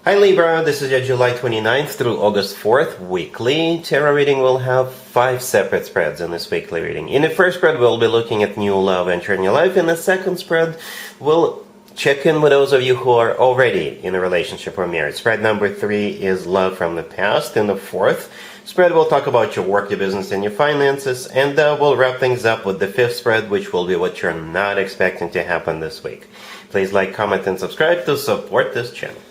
Hi Libra, this is your July 29th through August 4th weekly tarot reading. We'll have 5 separate spreads in this weekly reading. In the first spread, we'll be looking at new love entering your life. In the second spread, we'll check in with those of you who are already in a relationship or married. Spread number 3 is love from the past. In the fourth spread, we'll talk about your work, your business, and your finances. And we'll wrap things up with the fifth spread, which will be what you're not expecting to happen this week. Please like, comment, and subscribe to support this channel.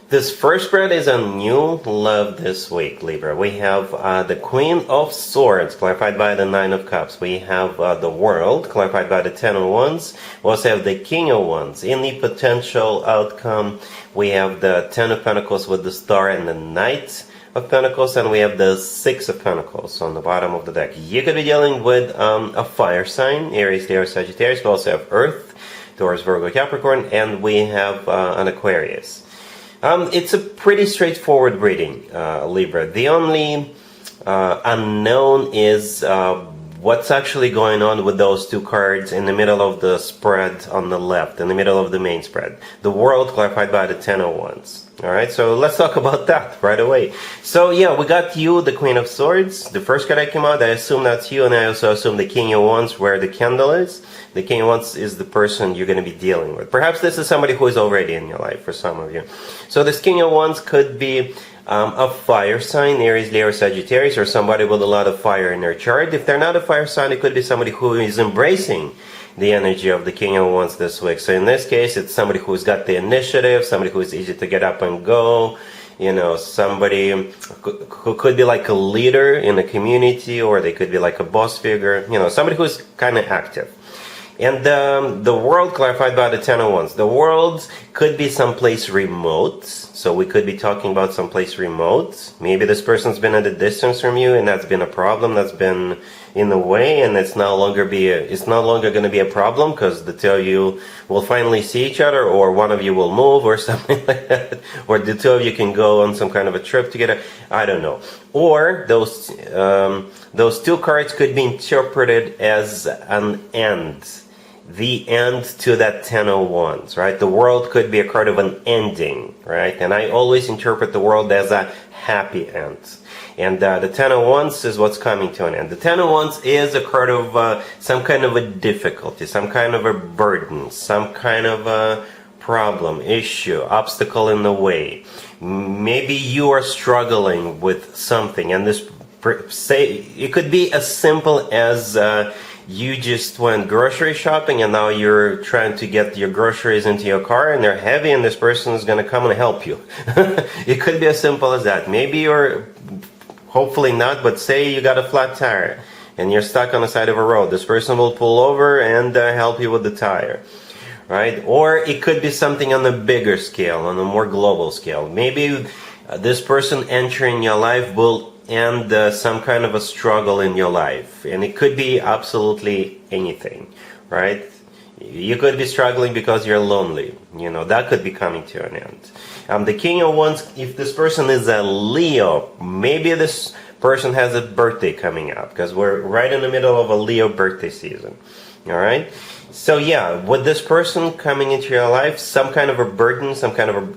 This first spread is on new love this week, Libra. We have the Queen of Swords, clarified by the Nine of Cups. We have the World, clarified by the Ten of Wands. We also have the King of Wands. In the potential outcome, we have the Ten of Pentacles with the Star and the Knight of Pentacles, and we have the Six of Pentacles on the bottom of the deck. You could be dealing with a fire sign, Aries, Leo, Sagittarius. We also have Earth, Taurus, Virgo, Capricorn, and we have an Aquarius. It's a pretty straightforward reading, Libra. The only unknown is what's actually going on with those two cards in the middle of the spread on the left, in the middle of the main spread. The World, clarified by the Ten of Wands. Alright, so let's talk about that right away. So yeah, we got you, the Queen of Swords. The first card that came out, I assume that's you, and I also assume the King of Wands, where the candle is. The King of Wands is the person you're going to be dealing with. Perhaps this is somebody who is already in your life for some of you. So this King of Wands could be a fire sign, Aries, Leo, Sagittarius, or somebody with a lot of fire in their chart. If they're not a fire sign, it could be somebody who is embracing the energy of the King of Wands this week. So in this case, it's somebody who's got the initiative, somebody who is easy to get up and go, you know, somebody who could be like a leader in a community, or they could be like a boss figure, you know, somebody who's kind of active. And the World, clarified by the Ten of Wands. The World could be someplace remote. So we could be talking about someplace remote. Maybe this person's been at a distance from you, and that's been a problem, that's been in the way, and it's no longer going to be a problem because the two of you will finally see each other, or one of you will move, or something like that, or the two of you can go on some kind of a trip together. I don't know. Or those two cards could be interpreted as an end. The end to that Ten of Wands, right? The World could be a card of an ending, right? And I always interpret the World as a happy end. And the Ten of Wands is what's coming to an end. The Ten of Wands is a card of some kind of a difficulty, some kind of a burden, some kind of a problem, issue, obstacle in the way. Maybe you are struggling with something, and this, say, it could be as simple as you just went grocery shopping, and now you're trying to get your groceries into your car, and they're heavy, and this person is going to come and help you. It could be as simple as that. Maybe you're, hopefully not, but say you got a flat tire and you're stuck on the side of a road. This person will pull over and help you with the tire, right? Or it could be something on a bigger scale, on a more global scale. Maybe this person entering your life will end some kind of a struggle in your life, and it could be absolutely anything, right? You could be struggling because you're lonely, you know, that could be coming to an end. The King of Wands, if this person is a Leo, maybe this person has a birthday coming up, because we're right in the middle of a Leo birthday season. All right, so yeah, with this person coming into your life, some kind of a burden, some kind of a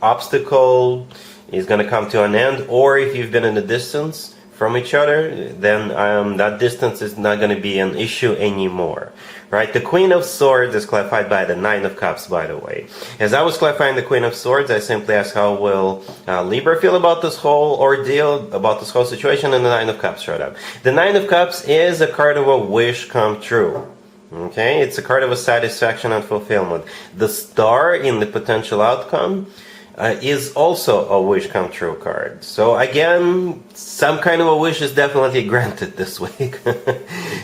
obstacle is going to come to an end. Or if you've been in a distance from each other, then that distance is not going to be an issue anymore, right? The Queen of Swords is clarified by the Nine of Cups, by the way. As I was clarifying the Queen of Swords, I simply asked how will Libra feel about this whole ordeal, about this whole situation, and the Nine of Cups showed up. The Nine of Cups is a card of a wish come true. Okay, it's a card of a satisfaction and fulfillment. The Star in the potential outcome is also a wish come true card. So again, some kind of a wish is definitely granted this week.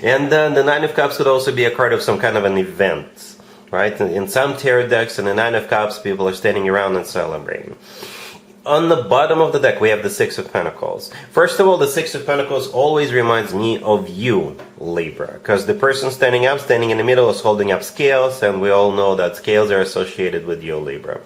And the Nine of Cups could also be a card of some kind of an event, right? In some tarot decks, in the Nine of Cups, people are standing around and celebrating. On the bottom of the deck, we have the Six of Pentacles. First of all, the Six of Pentacles always reminds me of you, Libra, because the person standing up, standing in the middle, is holding up scales, and we all know that scales are associated with you, Libra.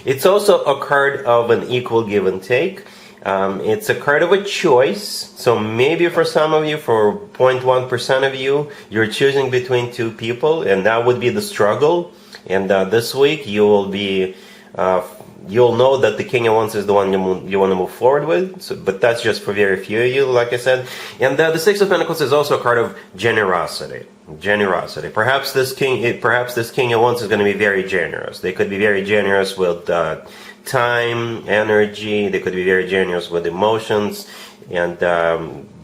It's also a card of an equal give and take. It's a card of a choice. So maybe for some of you, for 0.1% of you, you're choosing between two people, and that would be the struggle. And this week you will be you'll know that the King of Wands is the one you want to move forward with. So, but that's just for very few of you, like I said. And the Six of Pentacles is also a card of generosity. Generosity. Perhaps this King of Wands is going to be very generous. They could be very generous with time, energy. They could be very generous with emotions, and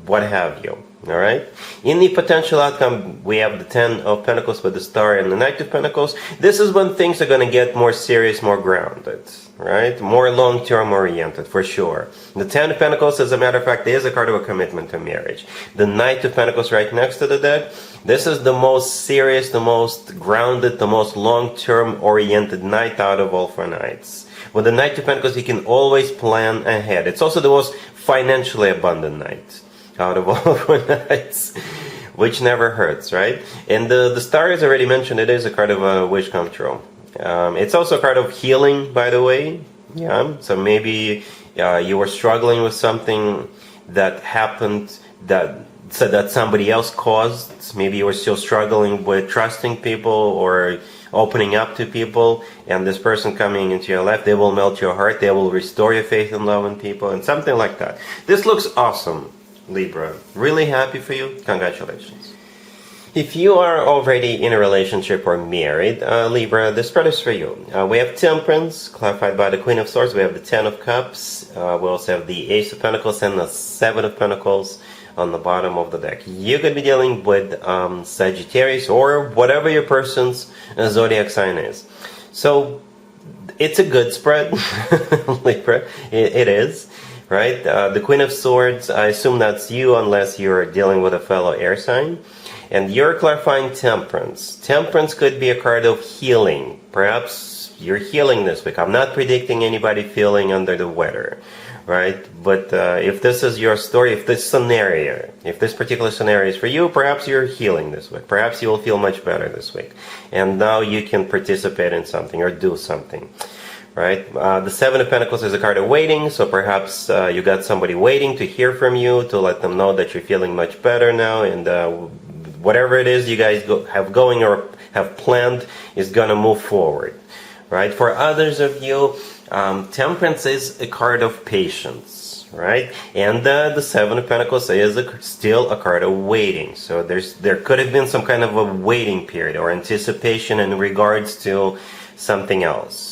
what have you. All right. In the potential outcome, we have the Ten of Pentacles with the Star and the Knight of Pentacles. This is when things are going to get more serious, more grounded, right? More long-term oriented, for sure. The Ten of Pentacles, as a matter of fact, is a card of a commitment to marriage. The Knight of Pentacles right next to the deck, this is the most serious, the most grounded, the most long-term oriented knight out of all four knights. With the Knight of Pentacles, you can always plan ahead. It's also the most financially abundant knight out of all four knights, which never hurts, right? And the Star, as already mentioned, it is a card of a wish come true. It's also a card of healing, by the way. Yeah, so maybe you were struggling with something that happened that somebody else caused. Maybe you were still struggling with trusting people or opening up to people, and this person coming into your life, they will melt your heart, they will restore your faith and love in people, and something like that. This looks awesome, Libra. Really happy for you. Congratulations. If you are already in a relationship or married, Libra, this spread is for you. We have Temperance, clarified by the Queen of Swords. We have the Ten of Cups. We also have the Ace of Pentacles and the Seven of Pentacles on the bottom of the deck. You could be dealing with Sagittarius or whatever your person's zodiac sign is. So it's a good spread, Libra. It is. Right? The Queen of Swords, I assume that's you unless you're dealing with a fellow air sign. And you're clarifying Temperance. Temperance could be a card of healing. Perhaps you're healing this week. I'm not predicting anybody feeling under the weather, right? But if this is your story, if this particular scenario is for you, perhaps you're healing this week. Perhaps you will feel much better this week. And now you can participate in something or do something. Right? The Seven of Pentacles is a card of waiting, so perhaps you got somebody waiting to hear from you, to let them know that you're feeling much better now, and whatever it is you guys have going or have planned is going to move forward. Right? For others of you, Temperance is a card of patience, right? And the Seven of Pentacles is still a card of waiting. So there could have been some kind of a waiting period or anticipation in regards to something else.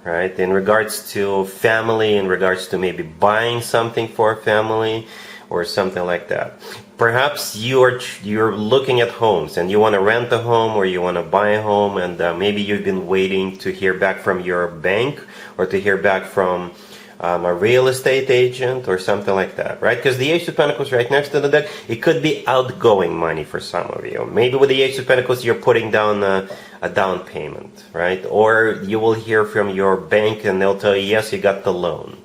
Right? In regards to family, in regards to maybe buying something for a family or something like that. Perhaps you're looking at homes and you want to rent a home or you want to buy a home, and maybe you've been waiting to hear back from your bank or to hear back from a real estate agent or something like that, right? Because the Ace of Pentacles right next to the deck, it could be outgoing money for some of you. Maybe with the Ace of Pentacles, you're putting down a down payment, right? Or you will hear from your bank and they'll tell you, yes, you got the loan.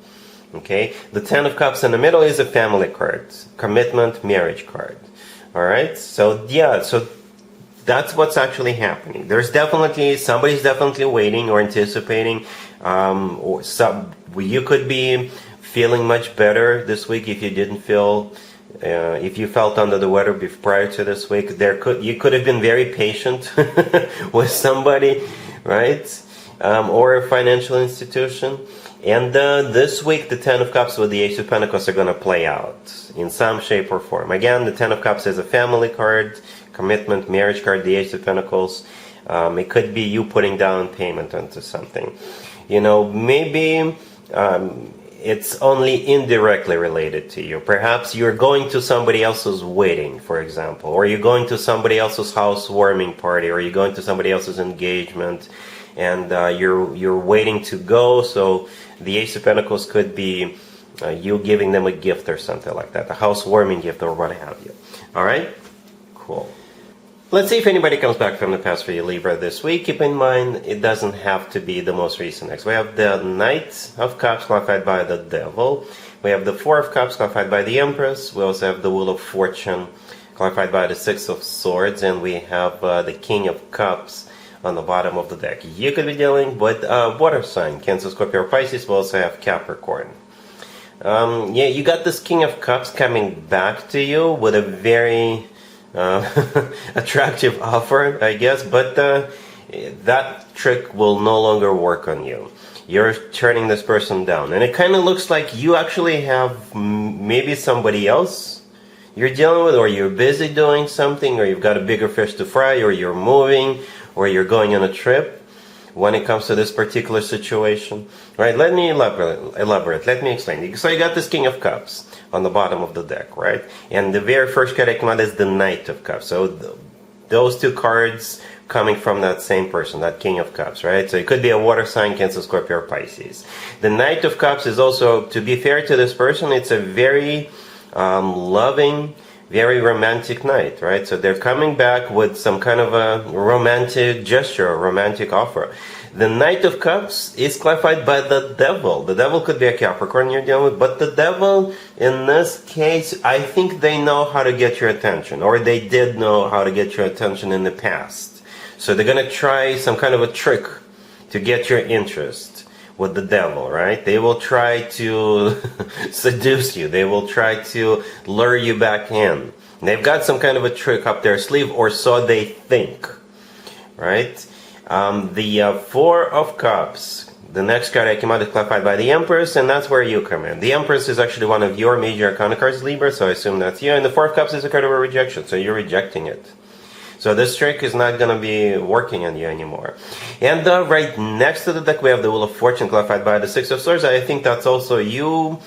Okay? The Ten of Cups in the middle is a family card, commitment, marriage card. All right? So, yeah, so that's what's actually happening. Somebody's definitely waiting or anticipating, you could be feeling much better this week if you didn't feel, if you felt under the weather prior to this week. You could have been very patient with somebody, right? Or a financial institution. And this week, the Ten of Cups with the Ace of Pentacles are going to play out in some shape or form. Again, the Ten of Cups is a family card, commitment, marriage card. The Ace of Pentacles, it could be you putting down payment onto something. Maybe it's only indirectly related to you. Perhaps you're going to somebody else's wedding, for example, or you're going to somebody else's housewarming party, or you're going to somebody else's engagement, and you're waiting to go. So the Ace of Pentacles could be you giving them a gift or something like that, a housewarming gift or what have you. All right? Cool. Let's see if anybody comes back from the past for you, Libra, this week. Keep in mind, it doesn't have to be the most recent. Next, we have the Knight of Cups, clarified by the Devil. We have the Four of Cups, clarified by the Empress. We also have the Wheel of Fortune, clarified by the Six of Swords. And we have the King of Cups on the bottom of the deck. You could be dealing with water sign, Cancer, Scorpio, or Pisces. We also have Capricorn. Yeah, you got this King of Cups coming back to you with a very attractive offer, I guess, but that trick will no longer work on you. You're turning this person down. And it kind of looks like you actually have maybe somebody else you're dealing with, or you're busy doing something, or you've got a bigger fish to fry, or you're moving, or you're going on a trip when it comes to this particular situation. Right, let me elaborate. Let me explain. So you got this King of Cups on the bottom of the deck, right? And the very first card that came out is the Knight of Cups. So those two cards coming from that same person, that King of Cups, right? So it could be a water sign, Cancer, Scorpio, or Pisces. The Knight of Cups is also, to be fair to this person, it's a very loving, very romantic knight, right? So they're coming back with some kind of a romantic gesture, a romantic offer. The Knight of Cups is clarified by the Devil. The Devil could be a Capricorn you're dealing with, but the Devil, in this case, I think they know how to get your attention, or they did know how to get your attention in the past. So they're going to try some kind of a trick to get your interest with the Devil, right? They will try to seduce you. They will try to lure you back in. They've got some kind of a trick up their sleeve, or so they think, right? The Four of Cups, the next card I came out is clarified by the Empress, and that's where you come in. The Empress is actually one of your major arcana cards, Libra, so I assume that's you. And the Four of Cups is a card of a rejection, so you're rejecting it. So this trick is not going to be working on you anymore. And right next to the deck, we have the Wheel of Fortune clarified by the Six of Swords. I think that's also you.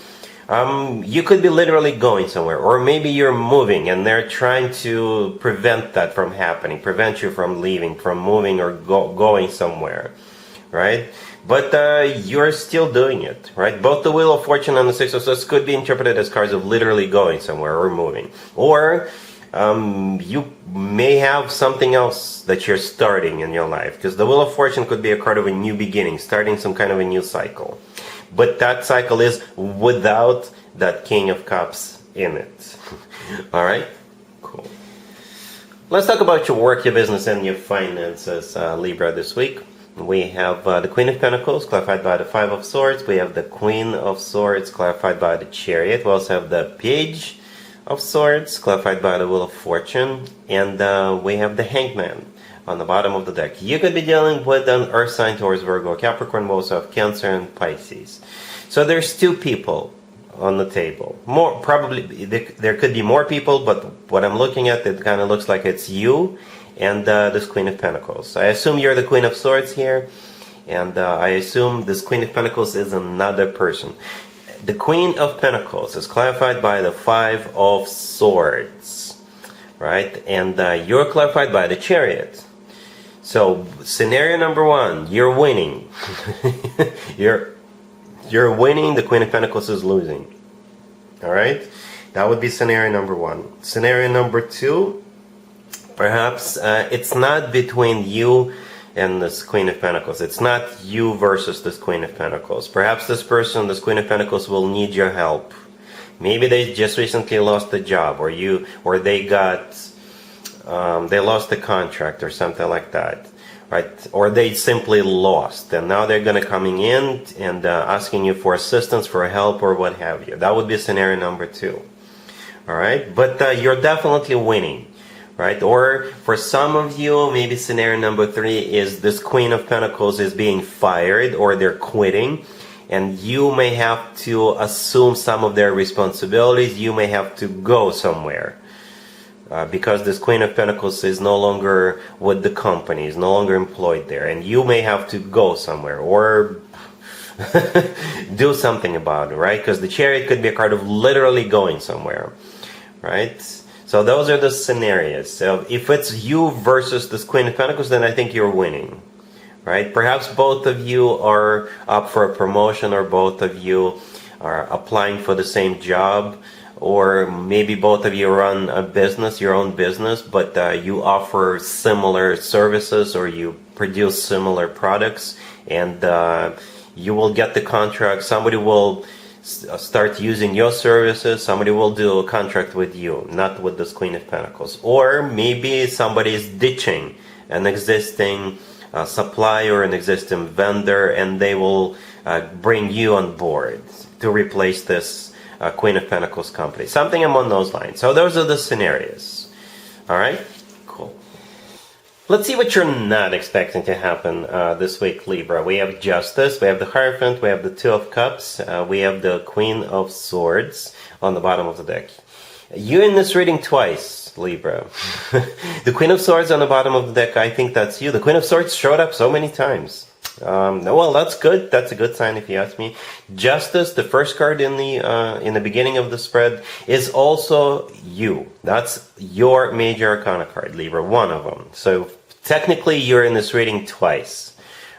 You could be literally going somewhere, or maybe you're moving and they're trying to prevent that from happening, prevent you from leaving, from moving, or going somewhere, right? But you're still doing it, right? Both the Wheel of Fortune and the Six of Swords could be interpreted as cards of literally going somewhere or moving. Or you may have something else that you're starting in your life, because the Wheel of Fortune could be a card of a new beginning, starting some kind of a new cycle. But that cycle is without that King of Cups in it. Alright? Cool. Let's talk about your work, your business, and your finances, Libra, this week. We have the Queen of Pentacles, clarified by the Five of Swords. We have the Queen of Swords, clarified by the Chariot. We also have the Page of Swords, clarified by the Wheel of Fortune. And we have the Hangman on the bottom of the deck. You could be dealing with an Earth sign, Taurus, Virgo, Capricorn. We also have Cancer and Pisces. So there's two people on the table. More probably, there could be more people, but what I'm looking at, it kind of looks like it's you and this Queen of Pentacles. I assume you're the Queen of Swords here, and I assume this Queen of Pentacles is another person. The Queen of Pentacles is clarified by the Five of Swords, right? And you're clarified by the Chariot. So scenario number one, you're winning. You're winning. The Queen of Pentacles is losing. All right, that would be scenario number one. Scenario number two, perhaps it's not between you and this Queen of Pentacles. It's not you versus this Queen of Pentacles. Perhaps this person, this Queen of Pentacles, will need your help. Maybe they just recently lost a job, or they lost a contract or something like that, right? Or they simply lost, and now they're going to coming in and asking you for assistance, for help, or what have you. That would be scenario number two. All right, but you're definitely winning, right? Or for some of you, maybe scenario number three is this Queen of Pentacles is being fired, or they're quitting, and you may have to assume some of their responsibilities. You may have to go somewhere. Because this Queen of Pentacles is no longer with the company, is no longer employed there, and you may have to go somewhere or do something about it, right? Because the Chariot could be a card of literally going somewhere, right? So those are the scenarios. So if it's you versus this Queen of Pentacles, then I think you're winning, right? Perhaps both of you are up for a promotion, or both of you are applying for the same job. Or maybe both of you run a business, your own business, but you offer similar services, or you produce similar products, and you will get the contract. Somebody will start using your services. Somebody will do a contract with you, not with this Queen of Pentacles. Or maybe somebody is ditching an existing supplier, an existing vendor, and they will bring you on board to replace this Queen of Pentacles company. Something among those lines. So those are the scenarios. Alright? Cool. Let's see what you're not expecting to happen this week, Libra. We have Justice, we have the Hierophant, we have the Two of Cups, we have the Queen of Swords on the bottom of the deck. You're in this reading twice, Libra. The Queen of Swords on the bottom of the deck, I think that's you. The Queen of Swords showed up so many times. Well, that's good. That's a good sign if you ask me. Justice, the first card in the beginning of the spread, is also you. That's your major arcana card, Libra, one of them. So technically, you're in this reading twice,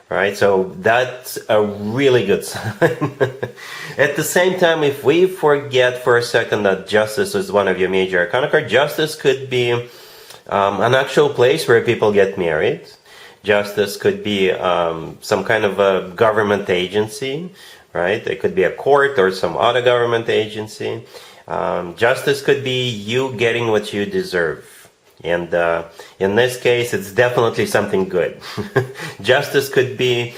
right? So that's a really good sign. At the same time, if we forget for a second that Justice is one of your major arcana cards, Justice could be an actual place where people get married. Justice could be some kind of a government agency, right? It could be a court or some other government agency. Justice could be you getting what you deserve. And in this case, it's definitely something good. Justice could be...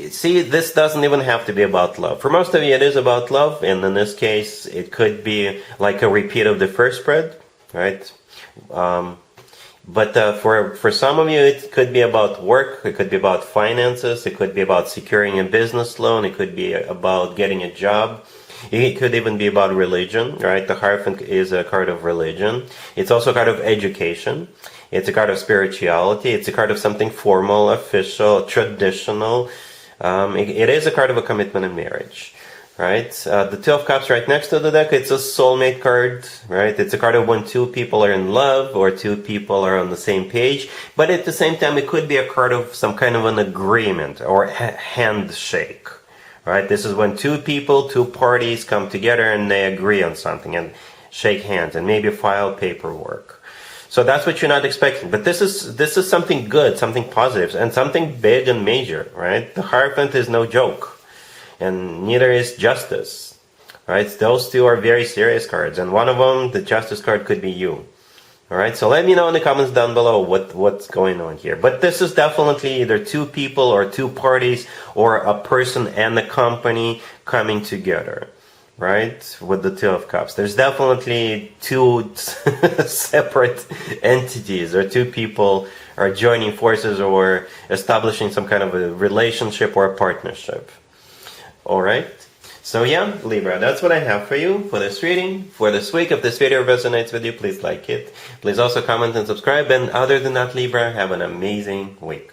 see, this doesn't even have to be about love. For most of you, it is about love. And in this case, it could be like a repeat of the first spread, right? But for some of you, it could be about work, it could be about finances, it could be about securing a business loan, it could be about getting a job, it could even be about religion, right? The Hierophant is a card of religion. It's also a card of education. It's a card of spirituality. It's a card of something formal, official, traditional. It is a card of a commitment in marriage. Right? The Two of Cups right next to the deck, it's a soulmate card, right? It's a card of when two people are in love or two people are on the same page. But at the same time, it could be a card of some kind of an agreement or handshake, right? This is when two people, two parties come together and they agree on something and shake hands and maybe file paperwork. So that's what you're not expecting. But this is something good, something positive, and something big and major, right? The Hierophant is no joke. And neither is Justice, right? Those two are very serious cards, and one of them, the Justice card, could be you. All right, so let me know in the comments down below what's going on here. But this is definitely either two people or two parties or a person and a company coming together, right? With the Two of Cups. There's definitely two separate entities, or two people are joining forces or establishing some kind of a relationship or a partnership. Alright, so yeah, Libra, that's what I have for you for this reading, for this week. If this video resonates with you, please like it. Please also comment and subscribe. And other than that, Libra, have an amazing week.